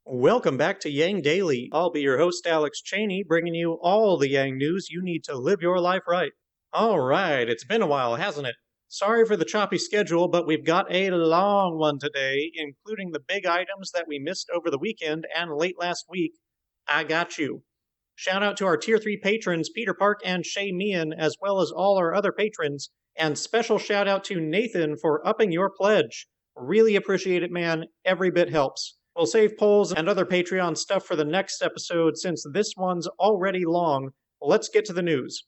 Welcome back to Yang Daily. I'll be your host, Alex Cheney, bringing you all the Yang news you need to live your life right. All right, it's been a while, hasn't it? Sorry for the choppy schedule, but we've got a long one today, including the big items that we missed over the weekend and late last week. I got you. Shout out to our Tier 3 patrons, Peter Park and Shay Meehan, as well as all our other patrons. And special shout out to Nathan for upping your pledge. Really appreciate it, man. Every bit helps. We'll save polls and other Patreon stuff for the next episode since this one's already long. Let's get to the news.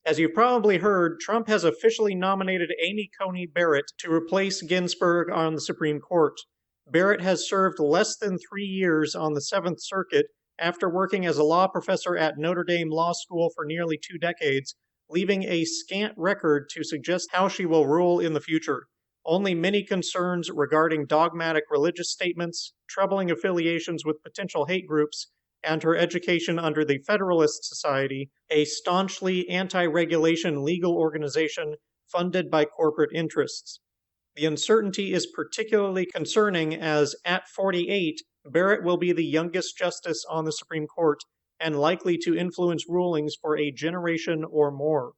As you've probably heard, Trump has officially nominated Amy Coney Barrett to replace Ginsburg on the Supreme Court. Barrett has served less than 3 years on the Seventh Circuit after working as a law professor at Notre Dame Law School for nearly 2 decades, leaving a scant record to suggest how she will rule in the future. Only many concerns regarding dogmatic religious statements, troubling affiliations with potential hate groups, and her education under the Federalist Society, a staunchly anti-regulation legal organization funded by corporate interests. The uncertainty is particularly concerning as, at 48, Barrett will be the youngest justice on the Supreme Court and likely to influence rulings for a generation or more.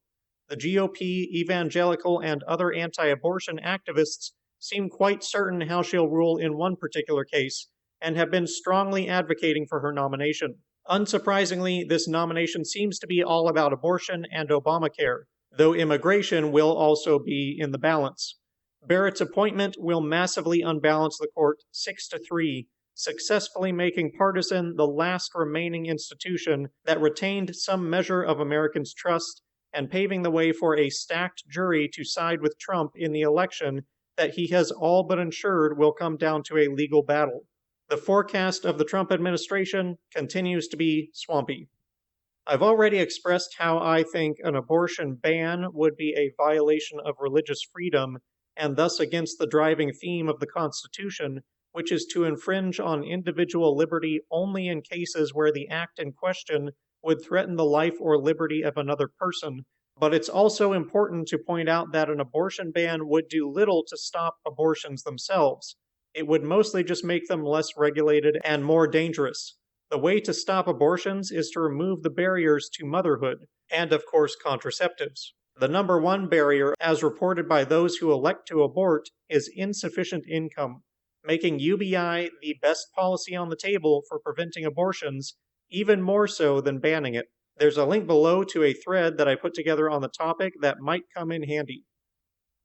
The GOP, evangelical, and other anti-abortion activists seem quite certain how she'll rule in one particular case, and have been strongly advocating for her nomination. Unsurprisingly, this nomination seems to be all about abortion and Obamacare, though immigration will also be in the balance. Barrett's appointment will massively unbalance the court 6-3, successfully making partisan the last remaining institution that retained some measure of Americans' trust and paving the way for a stacked jury to side with Trump in the election that he has all but ensured will come down to a legal battle. The forecast of the Trump administration continues to be swampy. I've already expressed how I think an abortion ban would be a violation of religious freedom and thus against the driving theme of the Constitution, which is to infringe on individual liberty only in cases where the act in question would threaten the life or liberty of another person, but it's also important to point out that an abortion ban would do little to stop abortions themselves. It would mostly just make them less regulated and more dangerous. The way to stop abortions is to remove the barriers to motherhood, and of course contraceptives. The number one barrier, as reported by those who elect to abort, is insufficient income, making UBI the best policy on the table for preventing abortions, even more so than banning it. There's a link below to a thread that I put together on the topic that might come in handy.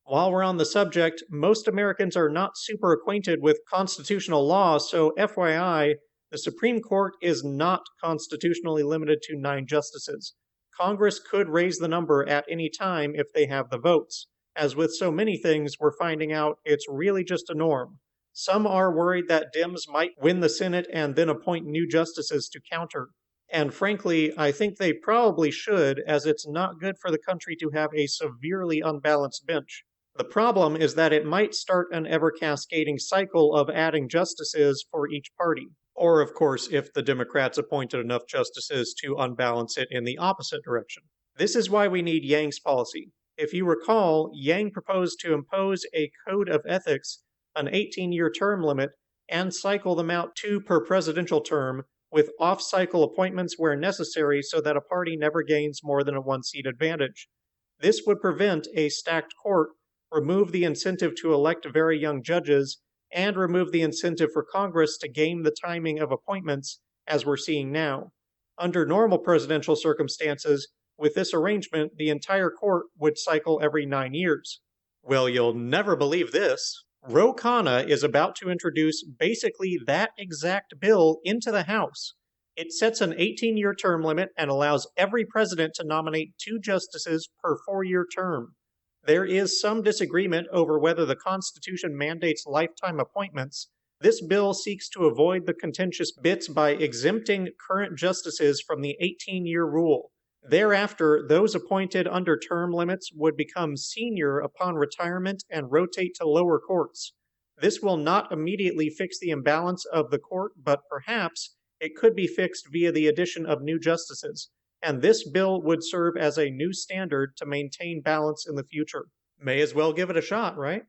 While we're on the subject, most Americans are not super acquainted with constitutional law, so FYI, the Supreme Court is not constitutionally limited to 9 justices. Congress could raise the number at any time if they have the votes. As with so many things, we're finding out it's really just a norm. Some are worried that Dems might win the Senate and then appoint new justices to counter. And frankly, I think they probably should, as it's not good for the country to have a severely unbalanced bench. The problem is that it might start an ever-cascading cycle of adding justices for each party. Or, of course, if the Democrats appointed enough justices to unbalance it in the opposite direction. This is why we need Yang's policy. If you recall, Yang proposed to impose a code of ethics, an 18-year term limit, and cycle them out 2 per presidential term, with off-cycle appointments where necessary so that a party never gains more than a 1-seat advantage. This would prevent a stacked court, remove the incentive to elect very young judges, and remove the incentive for Congress to game the timing of appointments, as we're seeing now. Under normal presidential circumstances, with this arrangement, the entire court would cycle every 9 years. Well, you'll never believe this. Ro Khanna is about to introduce basically that exact bill into the House. It sets an 18-year term limit and allows every president to nominate 2 justices per 4-year term. There is some disagreement over whether the Constitution mandates lifetime appointments. This bill seeks to avoid the contentious bits by exempting current justices from the 18-year rule. Thereafter, those appointed under term limits would become senior upon retirement and rotate to lower courts. This will not immediately fix the imbalance of the court, but perhaps it could be fixed via the addition of new justices. And this bill would serve as a new standard to maintain balance in the future. May as well give it a shot, right?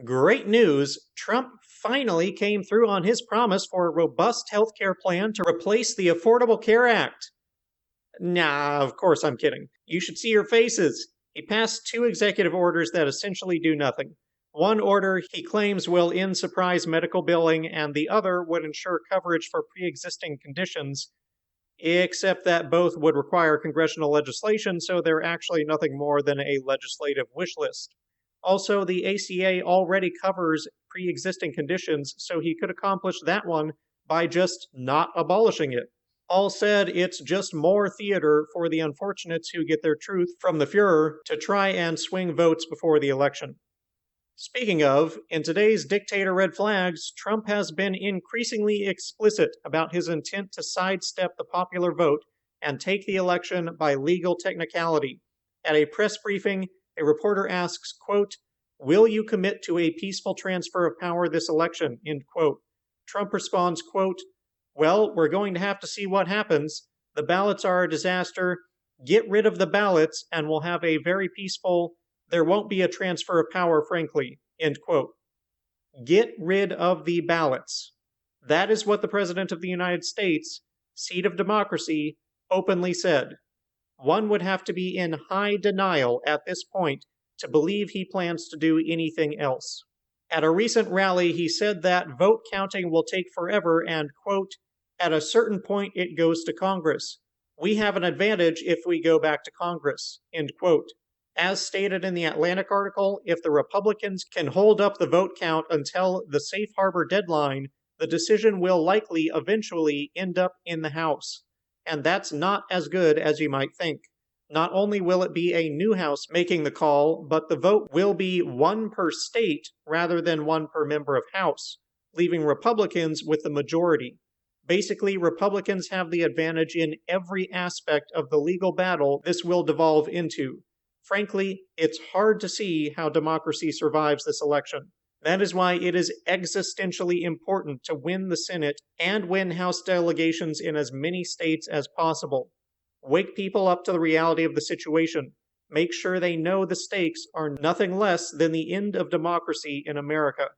Great news! Trump finally came through on his promise for a robust health care plan to replace the Affordable Care Act. Nah, of course I'm kidding. You should see your faces. He passed 2 executive orders that essentially do nothing. One order he claims will end surprise medical billing, and the other would ensure coverage for pre-existing conditions, except that both would require congressional legislation, so they're actually nothing more than a legislative wish list. Also, the ACA already covers pre-existing conditions, so he could accomplish that one by just not abolishing it. All said, it's just more theater for the unfortunates who get their truth from the Fuhrer to try and swing votes before the election. Speaking of, in today's Dictator Red Flags, Trump has been increasingly explicit about his intent to sidestep the popular vote and take the election by legal technicality. At a press briefing, a reporter asks, quote, "Will you commit to a peaceful transfer of power this election?" End quote. Trump responds, quote, "Well, we're going to have to see what happens. The ballots are a disaster. Get rid of the ballots and we'll have a very peaceful, there won't be a transfer of power, frankly." End quote. Get rid of the ballots. That is what the President of the United States, seat of democracy, openly said. One would have to be in high denial at this point to believe he plans to do anything else. At a recent rally, he said that vote counting will take forever and, quote, "At a certain point it goes to Congress. We have an advantage if we go back to Congress," end quote. As stated in the Atlantic article, if the Republicans can hold up the vote count until the safe harbor deadline, the decision will likely eventually end up in the House. And that's not as good as you might think. Not only will it be a new House making the call, but the vote will be 1 per state rather than 1 per member of House, leaving Republicans with the majority. Basically, Republicans have the advantage in every aspect of the legal battle this will devolve into. Frankly, it's hard to see how democracy survives this election. That is why it is existentially important to win the Senate and win House delegations in as many states as possible. Wake people up to the reality of the situation. Make sure they know the stakes are nothing less than the end of democracy in America,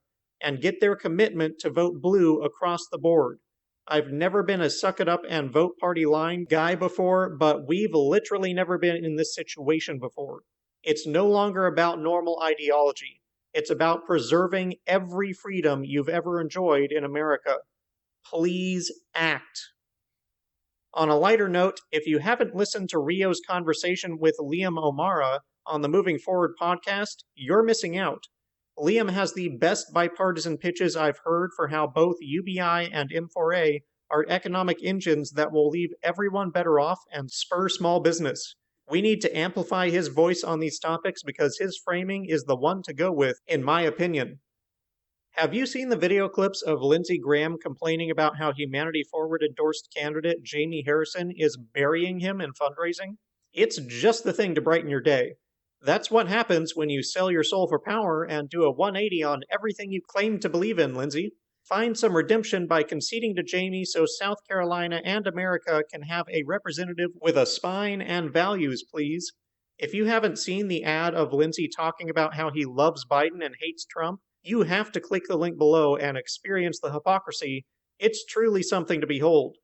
and get their commitment to vote blue across the board. I've never been a suck it up and vote party line guy before, but we've literally never been in this situation before. It's no longer about normal ideology. It's about preserving every freedom you've ever enjoyed in America. Please act. On a lighter note, if you haven't listened to Rio's conversation with Liam O'Mara on the Moving Forward podcast, you're missing out. Liam has the best bipartisan pitches I've heard for how both UBI and M4A are economic engines that will leave everyone better off and spur small business. We need to amplify his voice on these topics because his framing is the one to go with, in my opinion. Have you seen the video clips of Lindsey Graham complaining about how Humanity Forward endorsed candidate Jamie Harrison is burying him in fundraising? It's just the thing to brighten your day. That's what happens when you sell your soul for power and do a 180 on everything you claim to believe in, Lindsey. Find some redemption by conceding to Jamie so South Carolina and America can have a representative with a spine and values, please. If you haven't seen the ad of Lindsey talking about how he loves Biden and hates Trump, you have to click the link below and experience the hypocrisy. It's truly something to behold.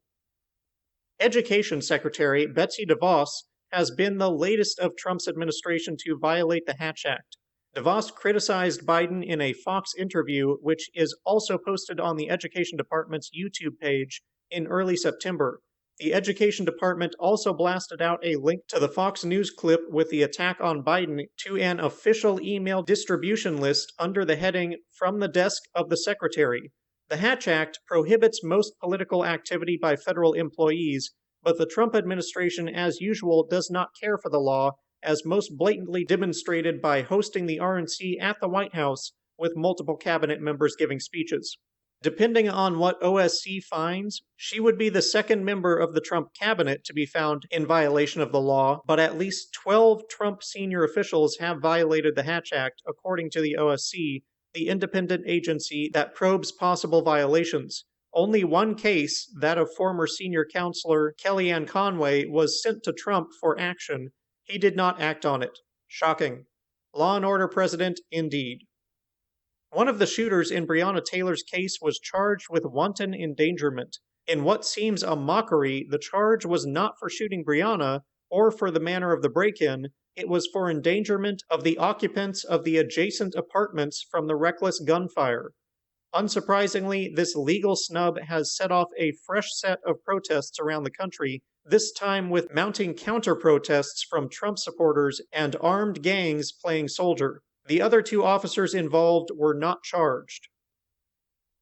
Education Secretary Betsy DeVos has been the latest of Trump's administration to violate the Hatch Act. DeVos criticized Biden in a Fox interview, which is also posted on the Education Department's YouTube page in early September. The Education Department also blasted out a link to the Fox News clip with the attack on Biden to an official email distribution list under the heading "From the Desk of the Secretary." The Hatch Act prohibits most political activity by federal employees, but the Trump administration, as usual, does not care for the law, as most blatantly demonstrated by hosting the RNC at the White House with multiple cabinet members giving speeches. Depending on what OSC finds, she would be the second member of the Trump cabinet to be found in violation of the law, but at least 12 Trump senior officials have violated the Hatch Act, according to the OSC, the independent agency that probes possible violations. Only one case, that of former senior counselor Kellyanne Conway, was sent to Trump for action. He did not act on it. Shocking. Law and order president, indeed. One of the shooters in Breonna Taylor's case was charged with wanton endangerment. In what seems a mockery, the charge was not for shooting Breonna or for the manner of the break-in, it was for endangerment of the occupants of the adjacent apartments from the reckless gunfire. Unsurprisingly, this legal snub has set off a fresh set of protests around the country, this time with mounting counter-protests from Trump supporters and armed gangs playing soldier. The other two officers involved were not charged.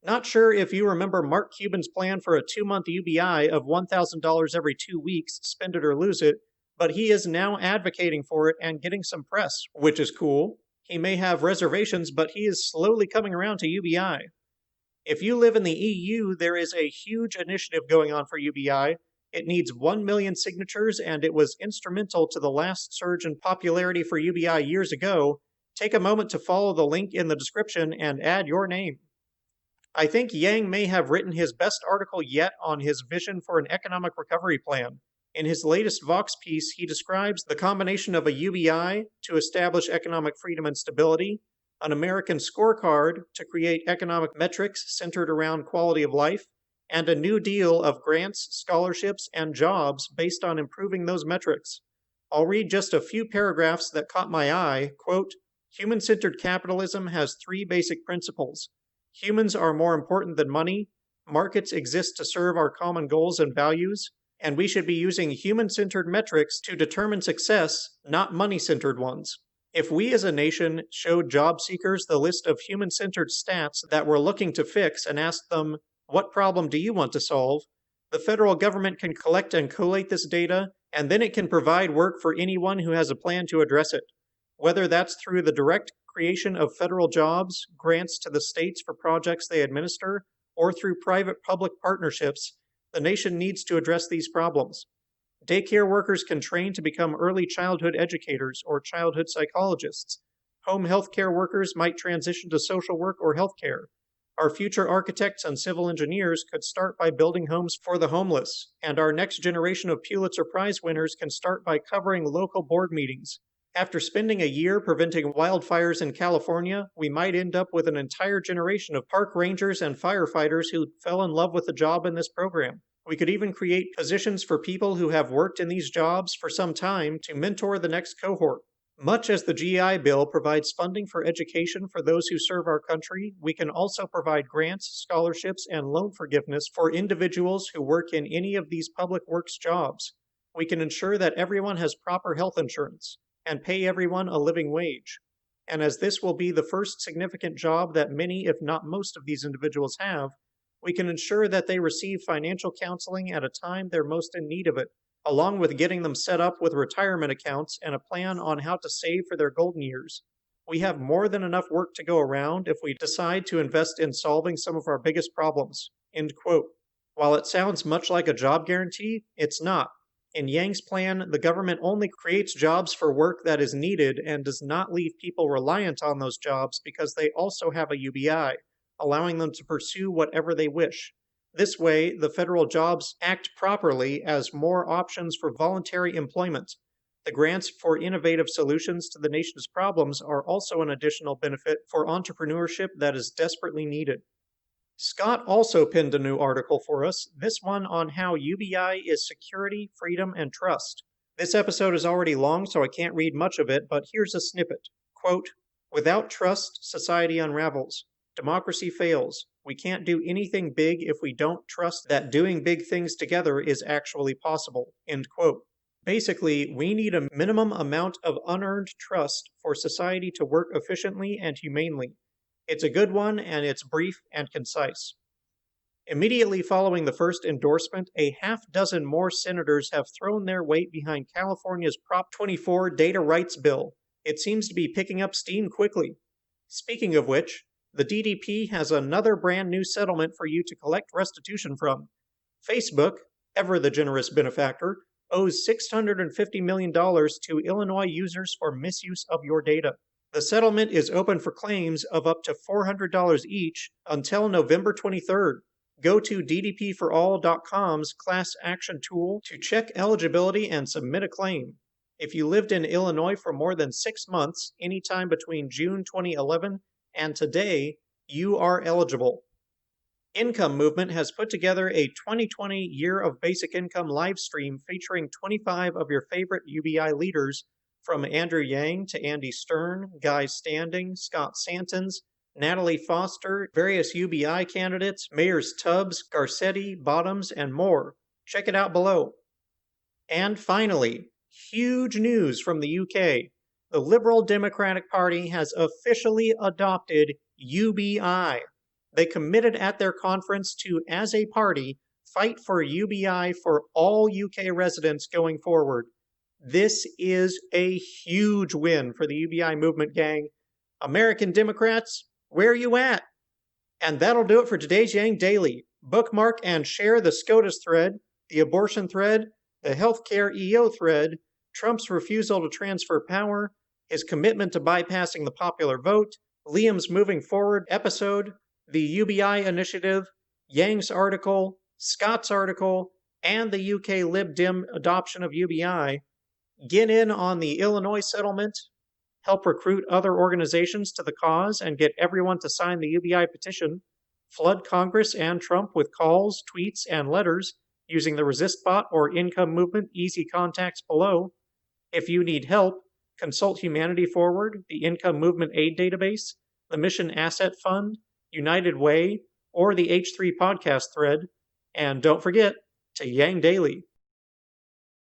Not sure if you remember Mark Cuban's plan for a 2-month UBI of $1,000 every 2 weeks, spend it or lose it, but he is now advocating for it and getting some press, which is cool. He may have reservations, but he is slowly coming around to UBI. If you live in the EU, there is a huge initiative going on for UBI. It needs 1 million signatures, and it was instrumental to the last surge in popularity for UBI years ago. Take a moment to follow the link in the description and add your name. I think Yang may have written his best article yet on his vision for an economic recovery plan. In his latest Vox piece, he describes the combination of a UBI to establish economic freedom and stability, an American scorecard to create economic metrics centered around quality of life, and a new deal of grants, scholarships, and jobs based on improving those metrics. I'll read just a few paragraphs that caught my eye. Quote, "Human-centered capitalism has 3 basic principles. Humans are more important than money, markets exist to serve our common goals and values, and we should be using human-centered metrics to determine success, not money-centered ones. If we as a nation showed job seekers the list of human-centered stats that we're looking to fix and asked them, what problem do you want to solve? The federal government can collect and collate this data, and then it can provide work for anyone who has a plan to address it. Whether that's through the direct creation of federal jobs, grants to the states for projects they administer, or through private-public partnerships, the nation needs to address these problems. Daycare workers can train to become early childhood educators or childhood psychologists. Home health care workers might transition to social work or healthcare. Our future architects and civil engineers could start by building homes for the homeless, and our next generation of Pulitzer Prize winners can start by covering local board meetings. After spending a year preventing wildfires in California, we might end up with an entire generation of park rangers and firefighters who fell in love with the job in this program. We could even create positions for people who have worked in these jobs for some time to mentor the next cohort. Much as the GI Bill provides funding for education for those who serve our country, we can also provide grants, scholarships, and loan forgiveness for individuals who work in any of these public works jobs. We can ensure that everyone has proper health insurance and pay everyone a living wage. And as this will be the first significant job that many, if not most, of these individuals have, we can ensure that they receive financial counseling at a time they're most in need of it, along with getting them set up with retirement accounts and a plan on how to save for their golden years. We have more than enough work to go around if we decide to invest in solving some of our biggest problems." End quote. While it sounds much like a job guarantee, it's not. In Yang's plan, the government only creates jobs for work that is needed and does not leave people reliant on those jobs because they also have a UBI, allowing them to pursue whatever they wish. This way, the federal jobs act properly as more options for voluntary employment. The grants for innovative solutions to the nation's problems are also an additional benefit for entrepreneurship that is desperately needed. Scott also penned a new article for us, this one on how UBI is security, freedom, and trust. This episode is already long, so I can't read much of it, but here's a snippet. Quote, "Without trust, society unravels. Democracy fails. We can't do anything big if we don't trust that doing big things together is actually possible." End quote. Basically, we need a minimum amount of unearned trust for society to work efficiently and humanely. It's a good one, and it's brief and concise. Immediately following the first endorsement, a half-dozen more senators have thrown their weight behind California's Prop 24 data rights bill. It seems to be picking up steam quickly. Speaking of which, the DDP has another brand new settlement for you to collect restitution from. Facebook, ever the generous benefactor, owes $650 million to Illinois users for misuse of your data. The settlement is open for claims of up to $400 each until November 23rd. Go to ddpforall.com's class action tool to check eligibility and submit a claim. If you lived in Illinois for more than 6 months, anytime between June 2011 and today you are eligible. Income Movement has put together a 2020 Year of Basic Income live stream featuring 25 of your favorite UBI leaders, from Andrew Yang to Andy Stern, Guy Standing, Scott Santens, Natalie Foster, various UBI candidates, Mayors Tubbs, Garcetti, Bottoms, and more. Check it out below. And finally, huge news from the UK. The Liberal Democratic Party has officially adopted UBI. They committed at their conference to, as a party, fight for UBI for all UK residents going forward. This is a huge win for the UBI movement, gang. American Democrats, where you at? And that'll do it for today's Yang Daily. Bookmark and share the SCOTUS thread, the abortion thread, the healthcare EO thread, Trump's refusal to transfer power, his commitment to bypassing the popular vote, Liam's moving forward episode, the UBI initiative, Yang's article, Scott's article, and the UK Lib Dem adoption of UBI. Get in on the Illinois settlement, help recruit other organizations to the cause, and get everyone to sign the UBI petition. Flood Congress and Trump with calls, tweets, and letters using the Resist bot or Income Movement easy contacts below. If you need help, consult Humanity Forward, the Income Movement Aid Database, the Mission Asset Fund, United Way, or the H3 podcast thread. And don't forget to Yang Daily.